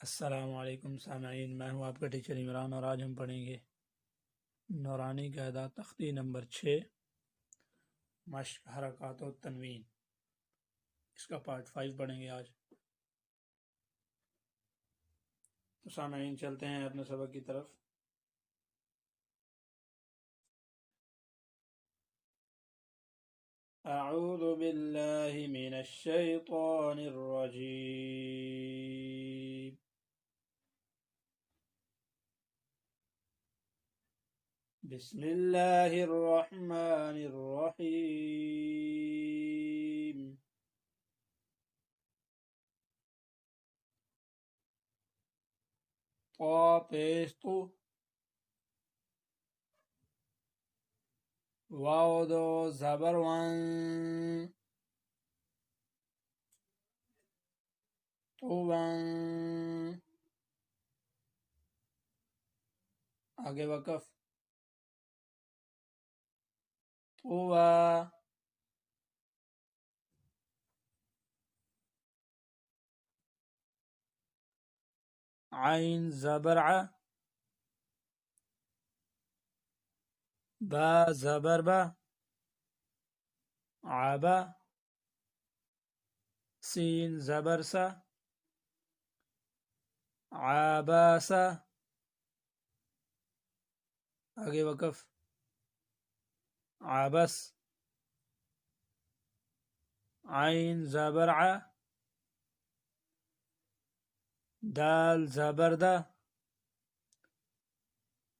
السلام علیکم سامعین، میں ہوں آپ کا ٹیچر عمران، اور آج ہم پڑھیں گے نورانی قاعدہ تختی نمبر 6 مشق حرکات و تنوین۔ اس کا پارٹ 5 پڑھیں گے آج۔ تو سامعین چلتے ہیں اپنے سبق کی طرف۔ اعوذ باللہ من الشیطان الرجیم۔ بسم اللہ الرحمن الرحیم۔ طا پیش تو، واو دو زبر ون، تو ون، آگے وقف، تو عین زبر ع، با زبر با، عبا، سین زبر سا، عباسا، آگے وقف، عبس، عین زبر ع، دال زبر دا،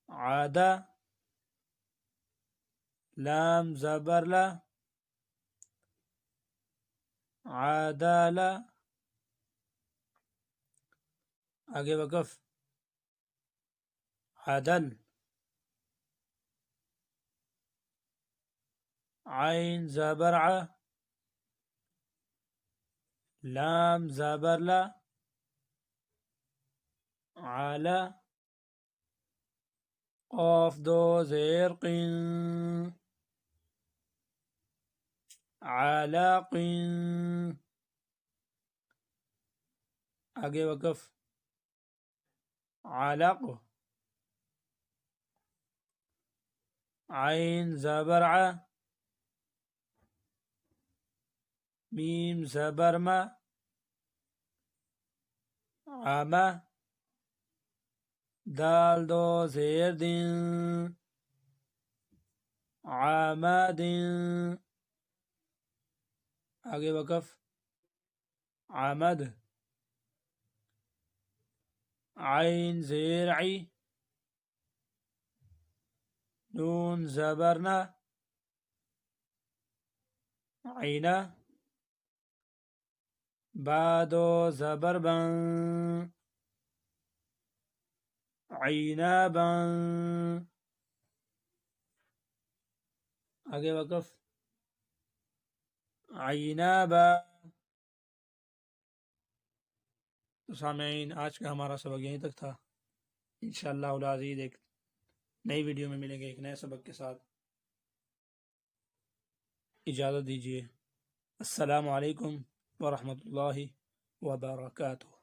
عدا، لام زبر لا، عدالا، آگے وقف، عدل، عین زبر ع، لام زبر لا، علا، قاف دو زیر قین، علاق، آگے وقف، علق، عین زبر ع، میم زبر ما، عما، دال دو زیر دین، عماد، آگے وقف، عمد، عین زیر عی، نون زبرنا، عینا، بادو زبر بن، عینابا، آگے وقف، عینابا۔ تو سامعین آج کا ہمارا سبق یہیں تک تھا۔ انشاءاللہ العزیز ایک نئی ویڈیو میں ملیں گے ایک نئے سبق کے ساتھ۔ اجازت دیجیے۔ السلام علیکم ورحمۃ اللہ وبرکاتہ۔